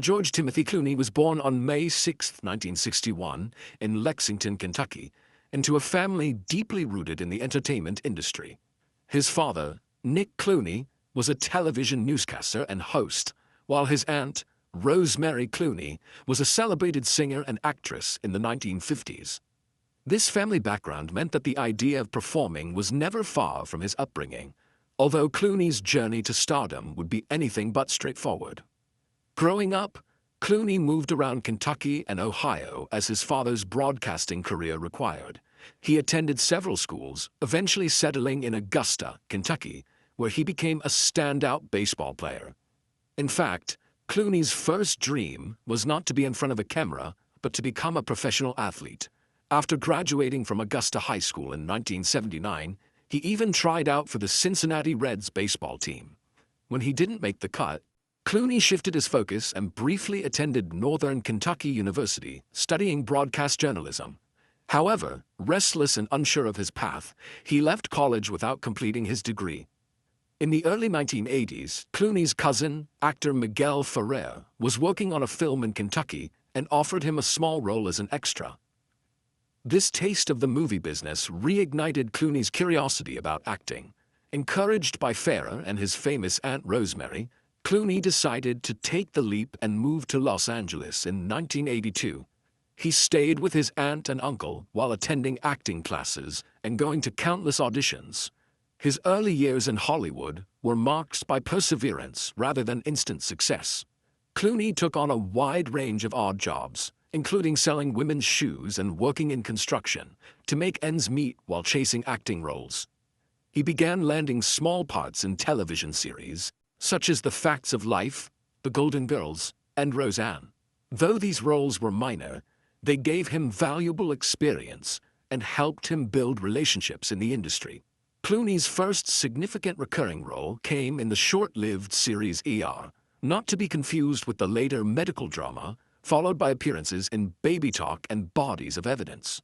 George Timothy Clooney was born on May 6, 1961, in Lexington, Kentucky, into a family deeply rooted in the entertainment industry. His father, Nick Clooney, was a television newscaster and host, while his aunt, Rosemary Clooney, was a celebrated singer and actress in the 1950s. This family background meant that the idea of performing was never far from his upbringing, although Clooney's journey to stardom would be anything but straightforward. Growing up, Clooney moved around Kentucky and Ohio as his father's broadcasting career required. He attended several schools, eventually settling in Augusta, Kentucky, where he became a standout baseball player. In fact, Clooney's first dream was not to be in front of a camera, but to become a professional athlete. After graduating from Augusta High School in 1979, he even tried out for the Cincinnati Reds baseball team. When he didn't make the cut, Clooney shifted his focus and briefly attended Northern Kentucky University, studying broadcast journalism. However, restless and unsure of his path, he left college without completing his degree. In the early 1980s, Clooney's cousin, actor Miguel Ferrer, was working on a film in Kentucky and offered him a small role as an extra. This taste of the movie business reignited Clooney's curiosity about acting. Encouraged by Ferrer and his famous Aunt Rosemary, Clooney decided to take the leap and move to Los Angeles in 1982. He stayed with his aunt and uncle while attending acting classes and going to countless auditions. His early years in Hollywood were marked by perseverance rather than instant success. Clooney took on a wide range of odd jobs, including selling women's shoes and working in construction, to make ends meet while chasing acting roles. He began landing small parts in television series, such as The Facts of Life, The Golden Girls, and Roseanne. Though these roles were minor, they gave him valuable experience and helped him build relationships in the industry. Clooney's first significant recurring role came in the short-lived series ER, not to be confused with the later medical drama, followed by appearances in Baby Talk and Bodies of Evidence.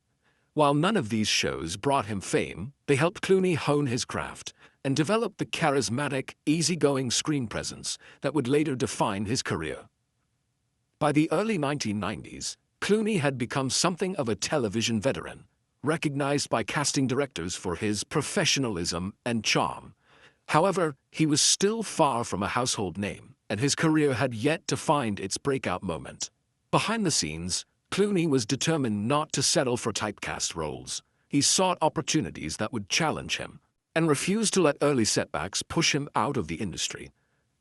While none of these shows brought him fame, they helped Clooney hone his craft and develop the charismatic, easygoing screen presence that would later define his career. By the early 1990s, Clooney had become something of a television veteran, recognized by casting directors for his professionalism and charm. However, he was still far from a household name, and his career had yet to find its breakout moment. Behind the scenes, Clooney was determined not to settle for typecast roles. He sought opportunities that would challenge him, and refused to let early setbacks push him out of the industry.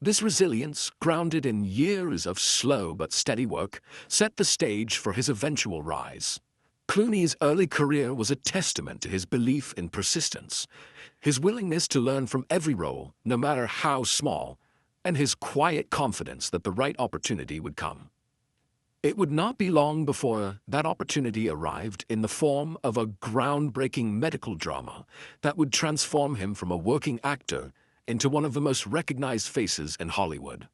This resilience, grounded in years of slow but steady work, set the stage for his eventual rise. Clooney's early career was a testament to his belief in persistence, his willingness to learn from every role, no matter how small, and his quiet confidence that the right opportunity would come. It would not be long before that opportunity arrived in the form of a groundbreaking medical drama that would transform him from a working actor into one of the most recognized faces in Hollywood.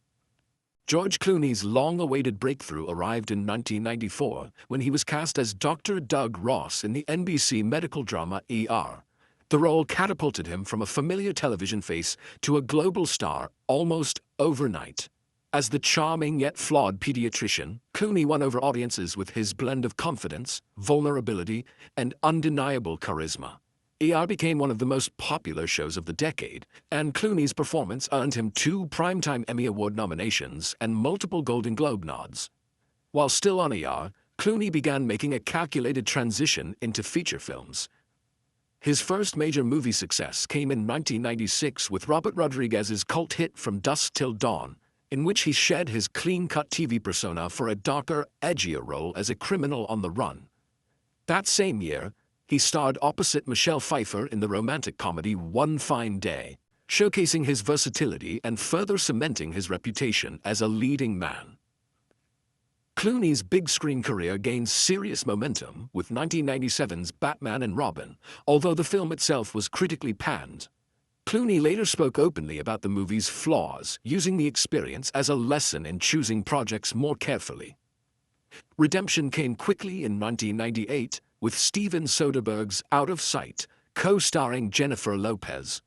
George Clooney's long-awaited breakthrough arrived in 1994 when he was cast as Dr. Doug Ross in the NBC medical drama ER. The role catapulted him from a familiar television face to a global star almost overnight. As the charming yet flawed pediatrician, Clooney won over audiences with his blend of confidence, vulnerability, and undeniable charisma. ER became one of the most popular shows of the decade, and Clooney's performance earned him 2 Primetime Emmy Award nominations and multiple Golden Globe nods. While still on ER, Clooney began making a calculated transition into feature films. His first major movie success came in 1996 with Robert Rodriguez's cult hit From Dusk Till Dawn, in which he shed his clean-cut TV persona for a darker, edgier role as a criminal on the run. That same year, he starred opposite Michelle Pfeiffer in the romantic comedy One Fine Day, showcasing his versatility and further cementing his reputation as a leading man. Clooney's big-screen career gained serious momentum with 1997's Batman and Robin, although the film itself was critically panned. Clooney later spoke openly about the movie's flaws, using the experience as a lesson in choosing projects more carefully. Redemption came quickly in 1998, with Steven Soderbergh's Out of Sight, co-starring Jennifer Lopez.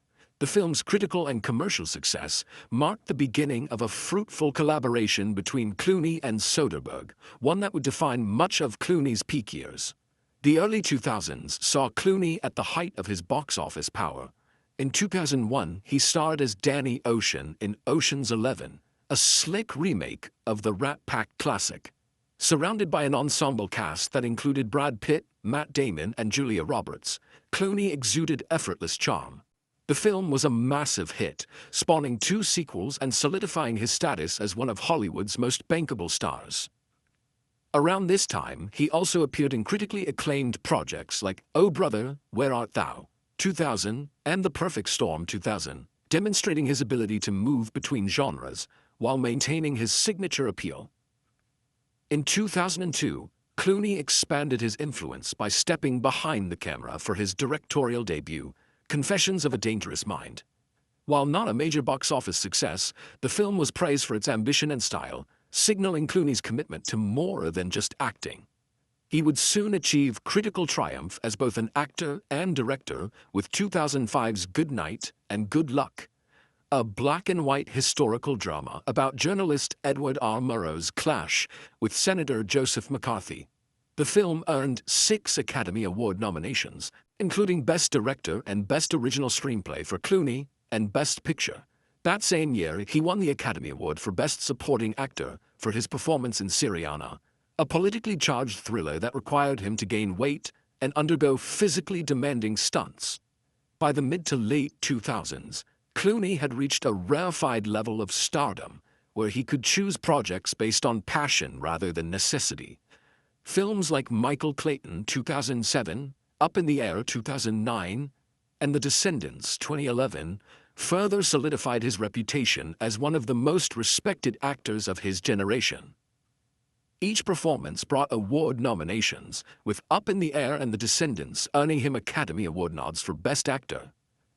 The film's critical and commercial success marked the beginning of a fruitful collaboration between Clooney and Soderbergh, one that would define much of Clooney's peak years. The early 2000s saw Clooney at the height of his box office power. In 2001, he starred as Danny Ocean in Ocean's 11, a slick remake of the Rat Pack classic. Surrounded by an ensemble cast that included Brad Pitt, Matt Damon, and Julia Roberts, Clooney exuded effortless charm. The film was a massive hit, spawning 2 sequels and solidifying his status as one of Hollywood's most bankable stars. Around this time, he also appeared in critically acclaimed projects like Oh Brother, Where Art Thou? 2000 and The Perfect Storm 2000, demonstrating his ability to move between genres while maintaining his signature appeal. In 2002, Clooney expanded his influence by stepping behind the camera for his directorial debut, Confessions of a Dangerous Mind. While not a major box office success, the film was praised for its ambition and style, signaling Clooney's commitment to more than just acting. He would soon achieve critical triumph as both an actor and director with 2005's Good Night and Good Luck, a black-and-white historical drama about journalist Edward R. Murrow's clash with Senator Joseph McCarthy. The film earned 6 Academy Award nominations, including Best Director and Best Original Screenplay for Clooney and Best Picture. That same year, he won the Academy Award for Best Supporting Actor for his performance in Syriana, a politically charged thriller that required him to gain weight and undergo physically demanding stunts. By the mid to late 2000s, Clooney had reached a rarefied level of stardom where he could choose projects based on passion rather than necessity. Films like Michael Clayton 2007, Up in the Air 2009, and The Descendants 2011 further solidified his reputation as one of the most respected actors of his generation. Each performance brought award nominations, with Up in the Air and The Descendants earning him Academy Award nods for Best Actor.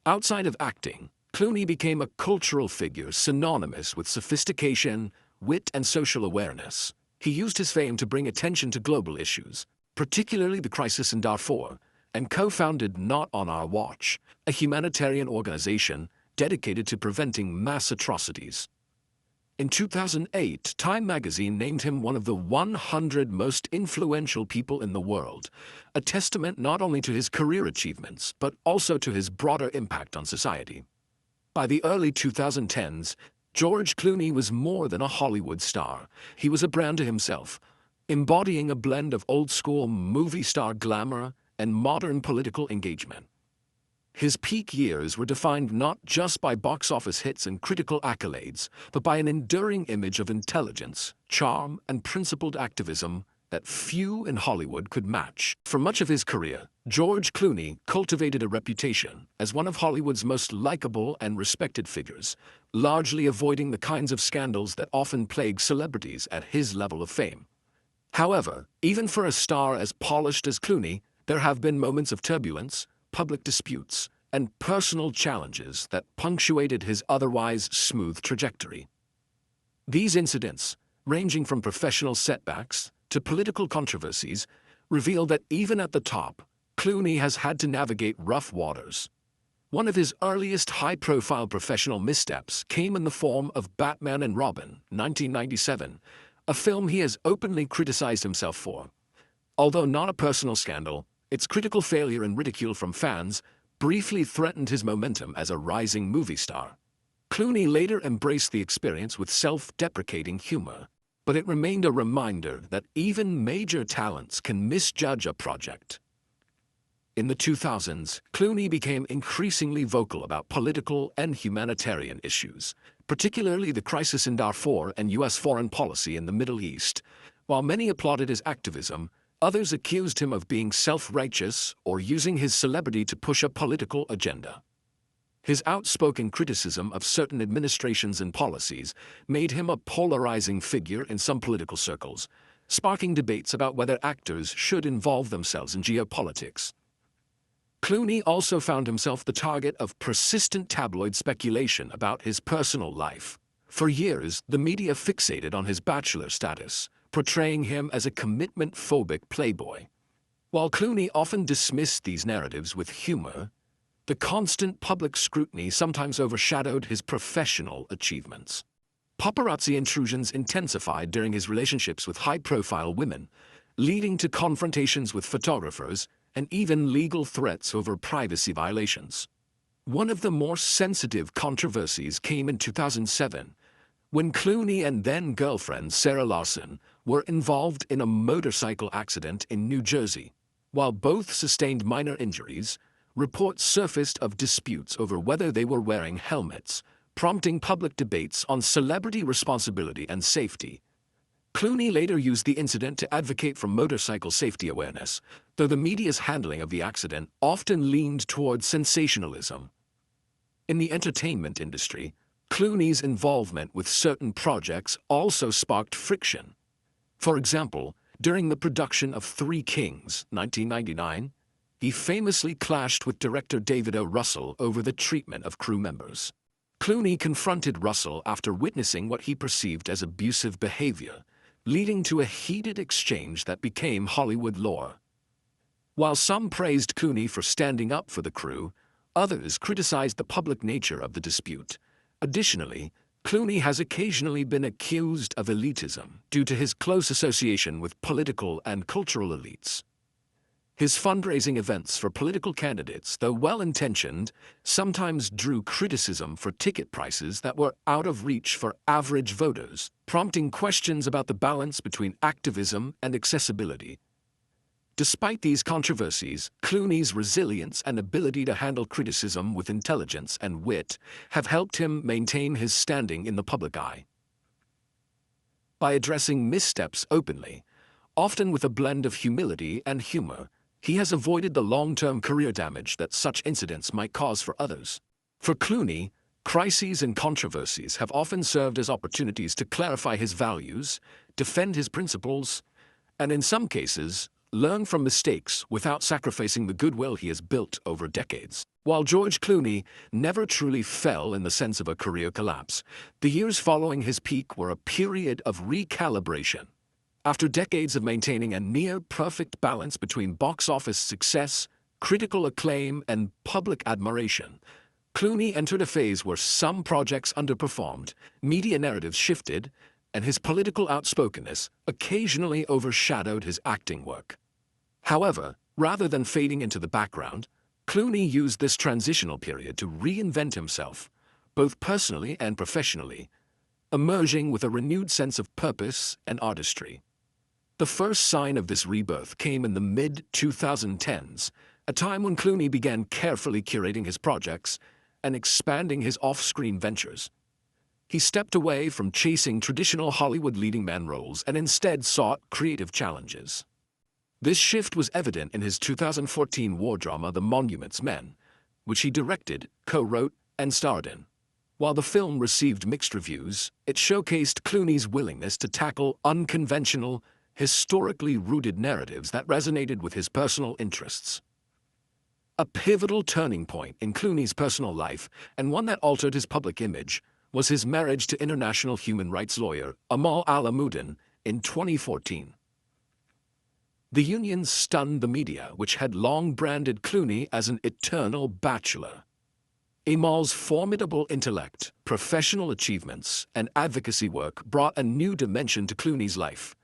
Outside of acting, Clooney became a cultural figure synonymous with sophistication, wit, and social awareness. He used his fame to bring attention to global issues, particularly the crisis in Darfur, and co-founded Not on Our Watch, a humanitarian organization dedicated to preventing mass atrocities. In 2008, Time magazine named him one of the 100 most influential people in the world, a testament not only to his career achievements, but also to his broader impact on society. By the early 2010s, George Clooney was more than a Hollywood star. He was a brand to himself, embodying a blend of old-school movie star glamour and modern political engagement. His peak years were defined not just by box office hits and critical accolades, but by an enduring image of intelligence, charm, and principled activism that few in Hollywood could match. For much of his career, George Clooney cultivated a reputation as one of Hollywood's most likable and respected figures, largely avoiding the kinds of scandals that often plague celebrities at his level of fame. However, even for a star as polished as Clooney, there have been moments of turbulence, public disputes, and personal challenges that punctuated his otherwise smooth trajectory. These incidents, ranging from professional setbacks to political controversies, reveal that even at the top, Clooney has had to navigate rough waters. One of his earliest high-profile professional missteps came in the form of Batman and Robin, 1997, a film he has openly criticized himself for. Although not a personal scandal, its critical failure and ridicule from fans briefly threatened his momentum as a rising movie star. Clooney later embraced the experience with self-deprecating humor, but it remained a reminder that even major talents can misjudge a project. In the 2000s, Clooney became increasingly vocal about political and humanitarian issues, particularly the crisis in Darfur and U.S. foreign policy in the Middle East. While many applauded his activism, others accused him of being self-righteous or using his celebrity to push a political agenda. His outspoken criticism of certain administrations and policies made him a polarizing figure in some political circles, sparking debates about whether actors should involve themselves in geopolitics. Clooney also found himself the target of persistent tabloid speculation about his personal life. For years, the media fixated on his bachelor status, portraying him as a commitment-phobic playboy. While Clooney often dismissed these narratives with humor, The constant public scrutiny sometimes overshadowed his professional achievements. Paparazzi intrusions intensified during his relationships with high-profile women, leading to confrontations with photographers and even legal threats over privacy violations. One of the more sensitive controversies came in 2007, when Clooney and then-girlfriend Sarah Larson were involved in a motorcycle accident in New Jersey. While both sustained minor injuries, reports surfaced of disputes over whether they were wearing helmets, prompting public debates on celebrity responsibility and safety. Clooney later used the incident to advocate for motorcycle safety awareness, though the media's handling of the accident often leaned toward sensationalism. In the entertainment industry, Clooney's involvement with certain projects also sparked friction. For example, during the production of Three Kings, 1999, he famously clashed with director David O. Russell over the treatment of crew members. Clooney confronted Russell after witnessing what he perceived as abusive behavior, leading to a heated exchange that became Hollywood lore. While some praised Clooney for standing up for the crew, others criticized the public nature of the dispute. Additionally, Clooney has occasionally been accused of elitism due to his close association with political and cultural elites. His fundraising events for political candidates, though well-intentioned, sometimes drew criticism for ticket prices that were out of reach for average voters, prompting questions about the balance between activism and accessibility. Despite these controversies, Clooney's resilience and ability to handle criticism with intelligence and wit have helped him maintain his standing in the public eye. By addressing missteps openly, often with a blend of humility and humor, he has avoided the long-term career damage that such incidents might cause for others. For Clooney, crises and controversies have often served as opportunities to clarify his values, defend his principles, and in some cases, learn from mistakes without sacrificing the goodwill he has built over decades. While George Clooney never truly fell in the sense of a career collapse, the years following his peak were a period of recalibration. After decades of maintaining a near-perfect balance between box office success, critical acclaim, and public admiration, Clooney entered a phase where some projects underperformed, media narratives shifted, and his political outspokenness occasionally overshadowed his acting work. However, rather than fading into the background, Clooney used this transitional period to reinvent himself, both personally and professionally, emerging with a renewed sense of purpose and artistry. The first sign of this rebirth came in the mid-2010s, a time when Clooney began carefully curating his projects and expanding his off-screen ventures. He stepped away from chasing traditional Hollywood leading man roles and instead sought creative challenges. This shift was evident in his 2014 war drama The Monuments Men, which he directed, co-wrote, and starred in. While the film received mixed reviews, it showcased Clooney's willingness to tackle unconventional, historically rooted narratives that resonated with his personal interests. A pivotal turning point in Clooney's personal life, and one that altered his public image, was his marriage to international human rights lawyer Amal Alamuddin in 2014. The union stunned the media, which had long branded Clooney as an eternal bachelor. Amal's formidable intellect, professional achievements, and advocacy work brought a new dimension to Clooney's life.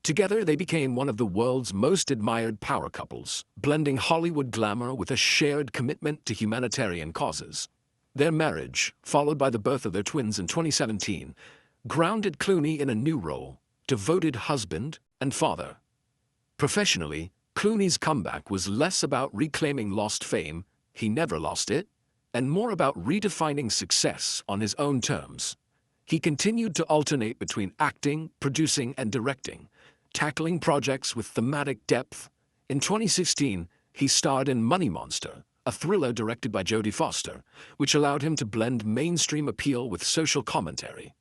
Together, they became one of the world's most admired power couples, blending Hollywood glamour with a shared commitment to humanitarian causes. Their marriage, followed by the birth of their twins in 2017, grounded Clooney in a new role, devoted husband and father. Professionally, Clooney's comeback was less about reclaiming lost fame, he never lost it, and more about redefining success on his own terms. He continued to alternate between acting, producing, and directing, tackling projects with thematic depth. In 2016, he starred in Money Monster, a thriller directed by Jodie Foster, which allowed him to blend mainstream appeal with social commentary.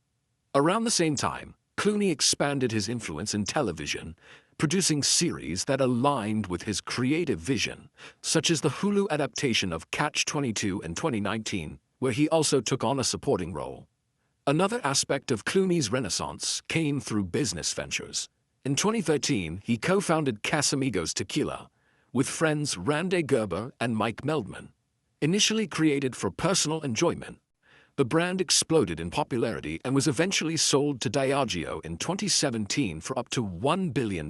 Around the same time, Clooney expanded his influence in television, producing series that aligned with his creative vision, such as the Hulu adaptation of Catch-22 in 2019, where he also took on a supporting role. Another aspect of Clooney's renaissance came through business ventures. In 2013, he co-founded Casamigos Tequila with friends Rande Gerber and Mike Meldman. Initially created for personal enjoyment, the brand exploded in popularity and was eventually sold to Diageo in 2017 for up to $1 billion.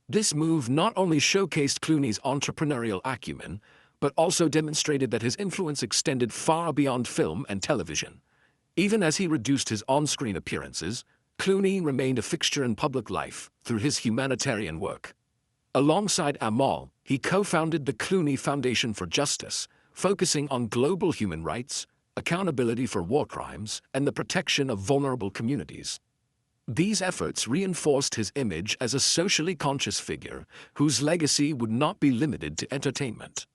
This move not only showcased Clooney's entrepreneurial acumen, but also demonstrated that his influence extended far beyond film and television. Even as he reduced his on-screen appearances, Clooney remained a fixture in public life through his humanitarian work. Alongside Amal, he co-founded the Clooney Foundation for Justice, focusing on global human rights, accountability for war crimes, and the protection of vulnerable communities. These efforts reinforced his image as a socially conscious figure whose legacy would not be limited to entertainment.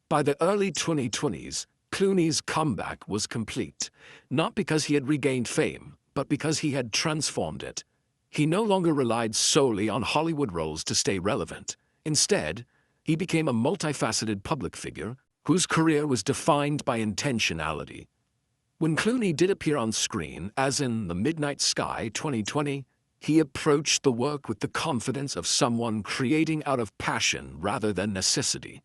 By the early 2020s, Clooney's comeback was complete, not because he had regained fame, but because he had transformed it. He no longer relied solely on Hollywood roles to stay relevant. Instead, he became a multifaceted public figure whose career was defined by intentionality. When Clooney did appear on screen, as in The Midnight Sky 2020, he approached the work with the confidence of someone creating out of passion rather than necessity.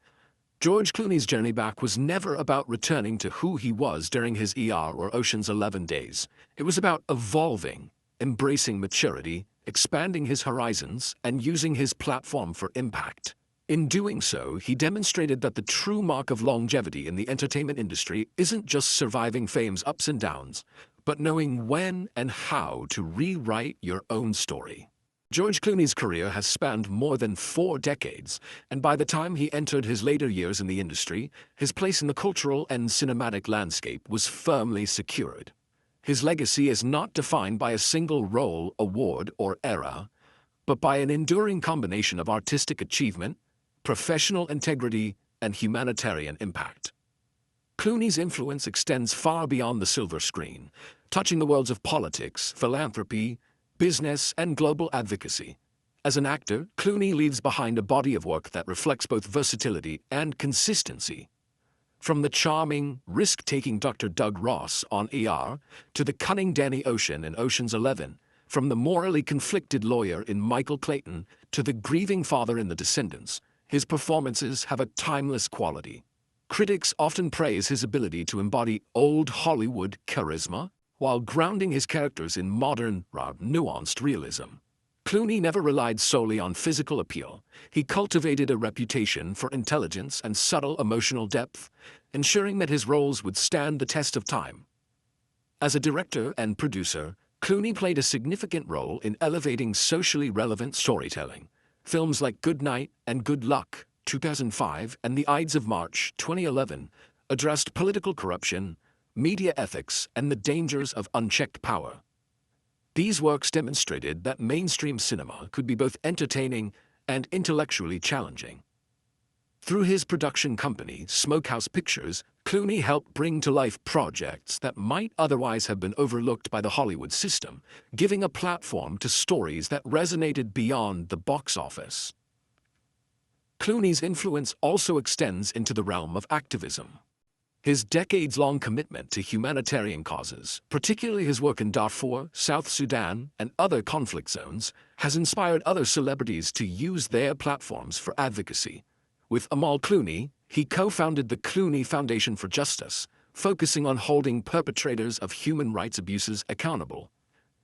George Clooney's journey back was never about returning to who he was during his ER or Ocean's 11 days. It was about evolving, embracing maturity, expanding his horizons, and using his platform for impact. In doing so, he demonstrated that the true mark of longevity in the entertainment industry isn't just surviving fame's ups and downs, but knowing when and how to rewrite your own story. George Clooney's career has spanned more than 4 decades, and by the time he entered his later years in the industry, his place in the cultural and cinematic landscape was firmly secured. His legacy is not defined by a single role, award, or era, but by an enduring combination of artistic achievement, professional integrity, and humanitarian impact. Clooney's influence extends far beyond the silver screen, touching the worlds of politics, philanthropy, business, and global advocacy. As an actor, Clooney leaves behind a body of work that reflects both versatility and consistency. From the charming, risk-taking Dr. Doug Ross on ER to the cunning Danny Ocean in Ocean's 11, from the morally conflicted lawyer in Michael Clayton to the grieving father in The Descendants, his performances have a timeless quality. Critics often praise his ability to embody old Hollywood charisma while grounding his characters in modern, nuanced realism. Clooney never relied solely on physical appeal. He cultivated a reputation for intelligence and subtle emotional depth, ensuring that his roles would stand the test of time. As a director and producer, Clooney played a significant role in elevating socially relevant storytelling. Films like Good Night and Good Luck, 2005, and The Ides of March, 2011, addressed political corruption, media ethics, and the dangers of unchecked power. These works demonstrated that mainstream cinema could be both entertaining and intellectually challenging. Through his production company, Smokehouse Pictures, Clooney helped bring to life projects that might otherwise have been overlooked by the Hollywood system, giving a platform to stories that resonated beyond the box office. Clooney's influence also extends into the realm of activism. His decades-long commitment to humanitarian causes, particularly his work in Darfur, South Sudan, and other conflict zones, has inspired other celebrities to use their platforms for advocacy. With Amal Clooney, he co-founded the Clooney Foundation for Justice, focusing on holding perpetrators of human rights abuses accountable.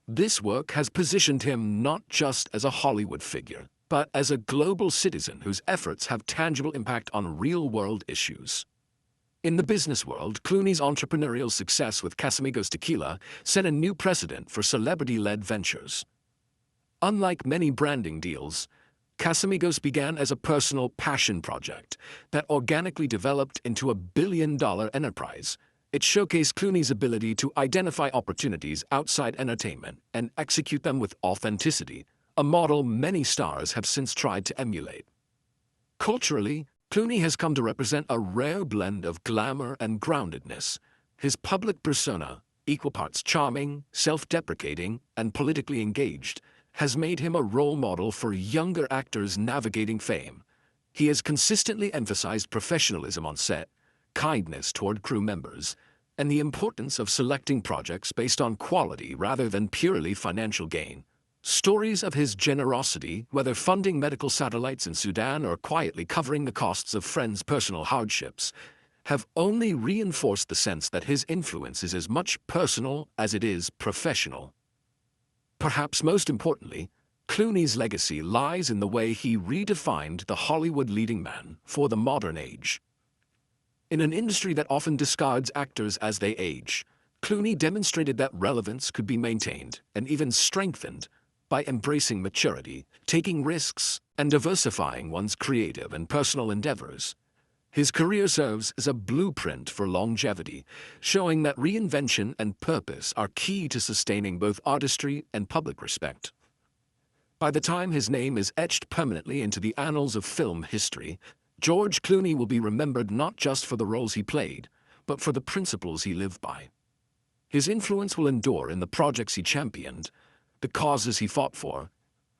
This work has positioned him not just as a Hollywood figure, but as a global citizen whose efforts have tangible impact on real-world issues. In the business world, Clooney's entrepreneurial success with Casamigos Tequila set a new precedent for celebrity-led ventures. Unlike many branding deals, Casamigos began as a personal passion project that organically developed into a billion-dollar enterprise. It showcased Clooney's ability to identify opportunities outside entertainment and execute them with authenticity, a model many stars have since tried to emulate. Culturally, Clooney has come to represent a rare blend of glamour and groundedness. His public persona, equal parts charming, self-deprecating, and politically engaged, has made him a role model for younger actors navigating fame. He has consistently emphasized professionalism on set, kindness toward crew members, and the importance of selecting projects based on quality rather than purely financial gain. Stories of his generosity, whether funding medical satellites in Sudan or quietly covering the costs of friends' personal hardships, have only reinforced the sense that his influence is as much personal as it is professional. Perhaps most importantly, Clooney's legacy lies in the way he redefined the Hollywood leading man for the modern age. In an industry that often discards actors as they age, Clooney demonstrated that relevance could be maintained and even strengthened by embracing maturity, taking risks, and diversifying one's creative and personal endeavors. His career serves as a blueprint for longevity, showing that reinvention and purpose are key to sustaining both artistry and public respect. By the time his name is etched permanently into the annals of film history, George Clooney will be remembered not just for the roles he played, but for the principles he lived by. His influence will endure in the projects he championed, the causes he fought for,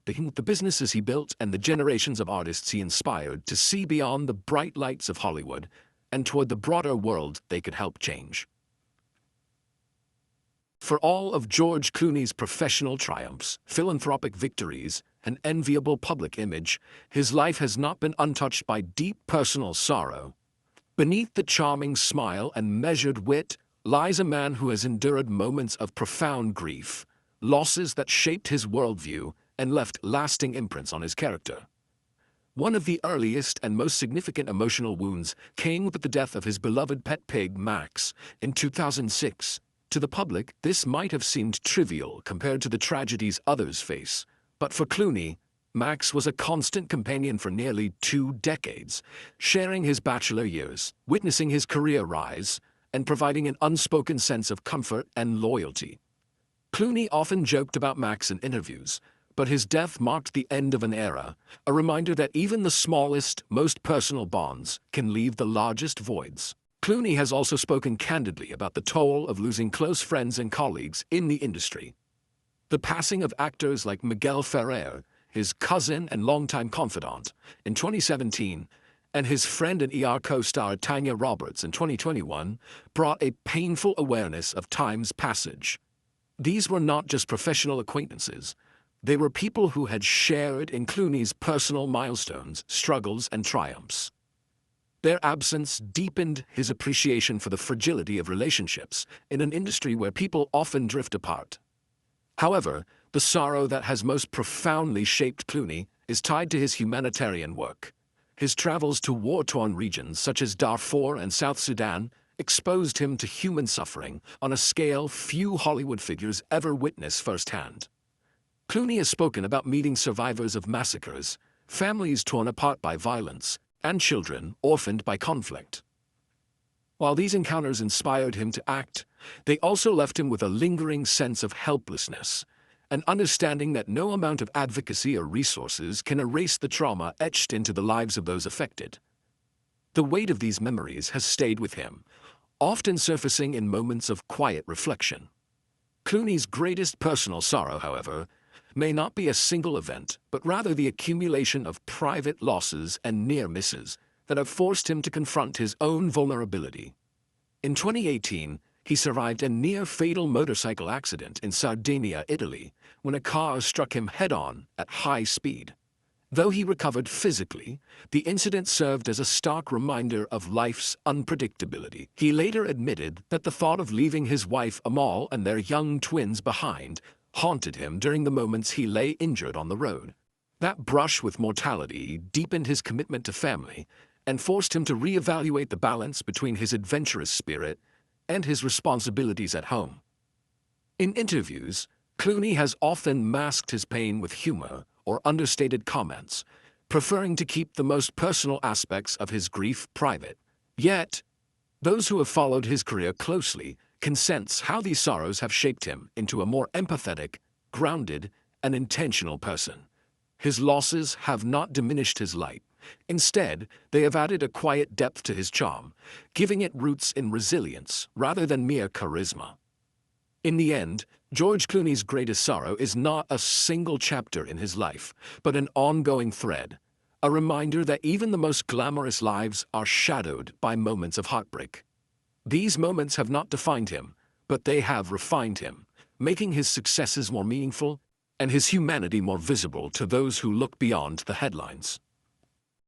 the businesses he built, and the generations of artists he inspired to see beyond the bright lights of Hollywood and toward the broader world they could help change. For all of George Clooney's professional triumphs, philanthropic victories, and enviable public image, his life has not been untouched by deep personal sorrow. Beneath the charming smile and measured wit lies a man who has endured moments of profound grief, losses that shaped his worldview and left lasting imprints on his character. One of the earliest and most significant emotional wounds came with the death of his beloved pet pig, Max, in 2006. To the public, this might have seemed trivial compared to the tragedies others face, but for Clooney, Max was a constant companion for nearly 2 decades, sharing his bachelor years, witnessing his career rise, and providing an unspoken sense of comfort and loyalty. Clooney often joked about Max in interviews, but his death marked the end of an era, a reminder that even the smallest, most personal bonds can leave the largest voids. Clooney has also spoken candidly about the toll of losing close friends and colleagues in the industry. The passing of actors like Miguel Ferrer, his cousin and longtime confidant, in 2017, and his friend and ER co-star Tanya Roberts in 2021 brought a painful awareness of time's passage. These were not just professional acquaintances. They were people who had shared in Clooney's personal milestones, struggles, and triumphs. Their absence deepened his appreciation for the fragility of relationships in an industry where people often drift apart. However, the sorrow that has most profoundly shaped Clooney is tied to his humanitarian work. His travels to war-torn regions such as Darfur and South Sudan exposed him to human suffering on a scale few Hollywood figures ever witness firsthand. Clooney has spoken about meeting survivors of massacres, families torn apart by violence, and children orphaned by conflict. While these encounters inspired him to act, they also left him with a lingering sense of helplessness, an understanding that no amount of advocacy or resources can erase the trauma etched into the lives of those affected. The weight of these memories has stayed with him, often surfacing in moments of quiet reflection. Clooney's greatest personal sorrow, however, may not be a single event, but rather the accumulation of private losses and near misses that have forced him to confront his own vulnerability. In 2018, he survived a near-fatal motorcycle accident in Sardinia, Italy, when a car struck him head-on at high speed. Though he recovered physically, the incident served as a stark reminder of life's unpredictability. He later admitted that the thought of leaving his wife Amal and their young twins behind haunted him during the moments he lay injured on the road. That brush with mortality deepened his commitment to family and forced him to reevaluate the balance between his adventurous spirit and his responsibilities at home. In interviews, Clooney has often masked his pain with humor or understated comments, preferring to keep the most personal aspects of his grief private. Yet, those who have followed his career closely can sense how these sorrows have shaped him into a more empathetic, grounded, and intentional person. His losses have not diminished his light. Instead, they have added a quiet depth to his charm, giving it roots in resilience rather than mere charisma. In the end, George Clooney's greatest sorrow is not a single chapter in his life, but an ongoing thread, a reminder that even the most glamorous lives are shadowed by moments of heartbreak. These moments have not defined him, but they have refined him, making his successes more meaningful and his humanity more visible to those who look beyond the headlines.